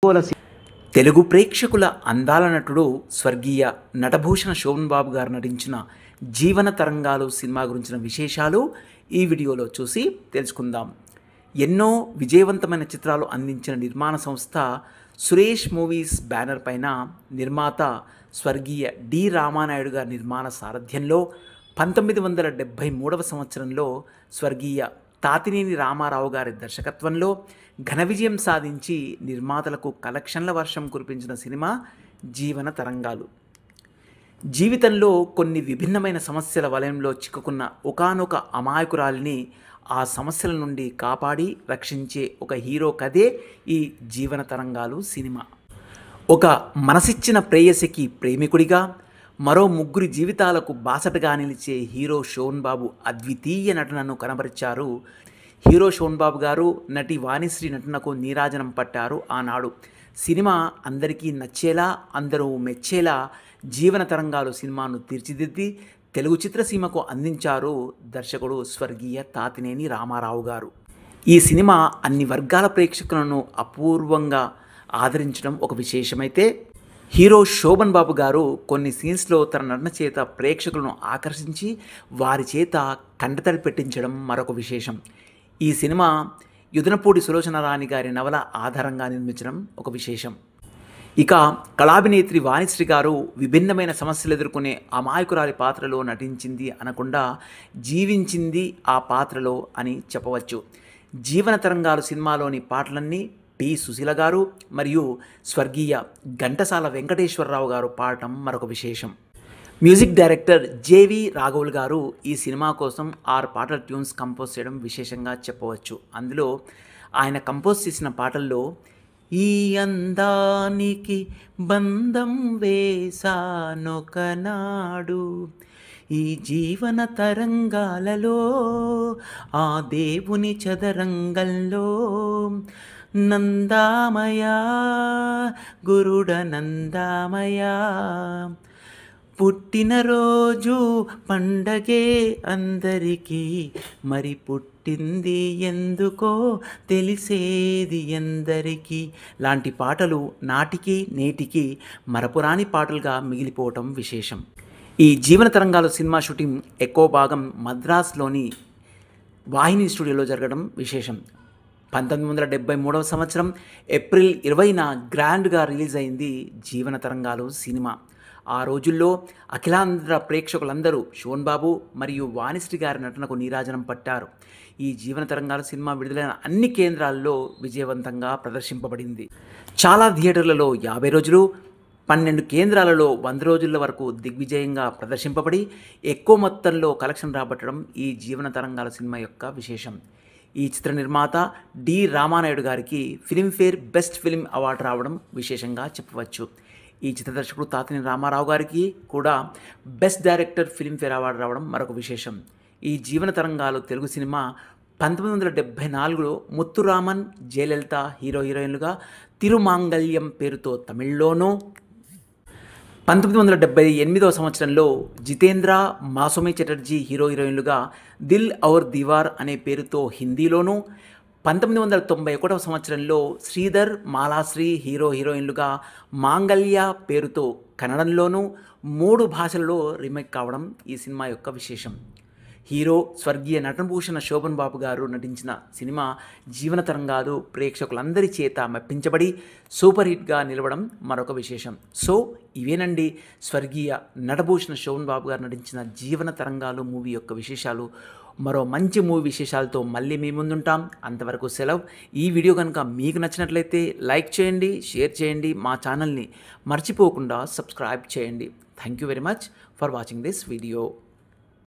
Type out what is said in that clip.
తెలుగు ప్రేక్షకుల అందాల నటుడు స్వర్గీయ నటభూషణ శోభన్ బాబు గారు నటించిన జీవన తరంగాలు సినిమా గురించిన విశేషాలు ఈ వీడియోలో చూసి తెలుసుకుందాం. ఎన్నో విజయవంతమైన చిత్రాలు అందించిన నిర్మాణ సంస్థ సురేష్ మూవీస్ బ్యానర్ పైన నిర్మాత స్వర్గీయ డి రామానాయుడు గారి నిర్మాణ సారథ్యంలో 1973వ సంవత్సరంలో స్వర్గీయ తాతినేని రామారావు గారి దర్శకత్వంలో ఘన విజయం సాధించి నిర్మాతలకు కలెక్షన్ల వర్షం కురిపించిన సినిమా జీవన తరంగాలు. జీవితంలో కొన్ని విభిన్నమైన సమస్యల వలయంలో చిక్కుకున్న ఒకానొక అమాయకురాలిని ఆ సమస్యల నుండి కాపాడి రక్షించే ఒక హీరో కథే ఈ జీవన తరంగాలు సినిమా. ఒక మనసిచ్చిన ప్రేయసికి ప్రేమికుడిగా, మరో ముగ్గురి జీవితాలకు బాసటగా నిలిచే హీరో శోభన్ బాబు అద్వితీయ నటనను కనబరిచారు. హీరో శోభన్ బాబు గారు నటి వాణిశ్రీ నటనకు నీరాజనం పట్టారు. ఆనాడు సినిమా అందరికీ నచ్చేలా, అందరూ మెచ్చేలా జీవన తరంగాలు సినిమాను తీర్చిదిద్ది తెలుగు చిత్రసీమకు అందించారు దర్శకుడు స్వర్గీయ తాతినేని రామారావు గారు. ఈ సినిమా అన్ని వర్గాల ప్రేక్షకులను అపూర్వంగా ఆదరించడం ఒక విశేషమైతే, హీరో శోభన్ బాబు గారు కొన్ని సీన్స్లో తన నటన చేత ప్రేక్షకులను ఆకర్షించి వారి చేత కంటతడి పెట్టించడం మరొక విశేషం. ఈ సినిమా యుదనపూడి సులోచనారాణి గారి నవల ఆధారంగా నిర్మించడం ఒక విశేషం. ఇక కళాభినేత్రి వాణిశ్రీ గారు విభిన్నమైన సమస్యలు ఎదుర్కొనే అమాయకురాలి పాత్రలో నటించింది అనకుండా జీవించింది ఆ పాత్రలో అని చెప్పవచ్చు. జీవన తరంగాలు సినిమాలోని పాటలన్నీ టి సుశీల గారు మరియు స్వర్గీయ ఘంటసాల వెంకటేశ్వరరావు గారు పాడటం మరొక విశేషం. మ్యూజిక్ డైరెక్టర్ జేవి రాఘవుల్ గారు ఈ సినిమా కోసం 6 పాటల ట్యూన్స్ కంపోజ్ చేయడం విశేషంగా చెప్పవచ్చు. అందులో ఆయన కంపోజ్ చేసిన పాటల్లో ఈ అందానికి బంధం వేసానొకనాడు, ఈ జీవన తరంగాలలో ఆ దేవుని చదరంగంలో, నందామయా గురుడ నందామయా, పుట్టినరోజు పండగే అందరికీ, మరి పుట్టింది ఎందుకో తెలిసేది ఎందరికీ లాంటి పాటలు నాటికి నేటికి మరపురాని పాటలుగా మిగిలిపోవటం విశేషం. ఈ జీవన తరంగాలు సినిమా షూటింగ్ ఎక్కువ భాగం మద్రాసులోని వాహిని స్టూడియోలో జరగడం విశేషం. 1973వ సంవత్సరం ఏప్రిల్ 20న గ్రాండ్గా రిలీజ్ అయింది జీవన తరంగాలు సినిమా. ఆ రోజుల్లో అఖిలాంధ్ర ప్రేక్షకులందరూ శోభన్ బాబు మరియు వాణిశ్రీ గారి నటనకు నీరాజనం పట్టారు. ఈ జీవన తరంగాలు సినిమా విడుదలైన అన్ని కేంద్రాల్లో విజయవంతంగా ప్రదర్శింపబడింది. చాలా థియేటర్లలో 50 రోజులు, 12 కేంద్రాలలో 100 రోజుల వరకు దిగ్విజయంగా ప్రదర్శింపబడి ఎక్కువ మొత్తంలో కలెక్షన్ రాబట్టడం ఈ జీవన తరంగాల సినిమా యొక్క విశేషం. ఈ చిత్ర నిర్మాత డి రామానాయుడు గారికి ఫిలింఫేర్ బెస్ట్ ఫిలిం అవార్డు రావడం విశేషంగా చెప్పవచ్చు. ఈ చిత్ర దర్శకుడు తాతినేని రామారావు గారికి కూడా బెస్ట్ డైరెక్టర్ ఫిలింఫేర్ అవార్డు రావడం మరొక విశేషం. ఈ జీవన తరంగాలు తెలుగు సినిమా 1974లో ముత్తురామన్, జయలలిత హీరోయిన్లుగా, తిరుమాంగల్యం పేరుతో తమిళ్లోనూ, 1978వ సంవత్సరంలో జితేంద్ర, మాసుమి చటర్జీ హీరోయిన్లుగా దిల్ ఔర్ దీవార్ అనే పేరుతో హిందీలోనూ, 1991వ సంవత్సరంలో శ్రీధర్, మాలాశ్రీ హీరోయిన్లుగా మాంగల్య పేరుతో కన్నడంలోనూ 3 భాషలలో రీమేక్ కావడం ఈ సినిమా యొక్క విశేషం. హీరో స్వర్గీయ నటభూషణ శోభన్ బాబు గారు నటించిన సినిమా జీవన తరంగాలు ప్రేక్షకులందరి చేత మెప్పించబడి సూపర్ హిట్గా నిలవడం మరొక విశేషం. సో ఇవేనండి స్వర్గీయ నటభూషణ శోభన్ బాబు గారు నటించిన జీవన తరంగాలు మూవీ యొక్క విశేషాలు. మరో మంచి మూవీ విశేషాలతో మళ్ళీ మీ ముందుంటాం. అంతవరకు సెలవు. ఈ వీడియో కనుక మీకు నచ్చినట్లయితే లైక్ చేయండి, షేర్ చేయండి, మా ఛానల్ని మర్చిపోకుండా సబ్స్క్రైబ్ చేయండి. Thank you very much for watching this video.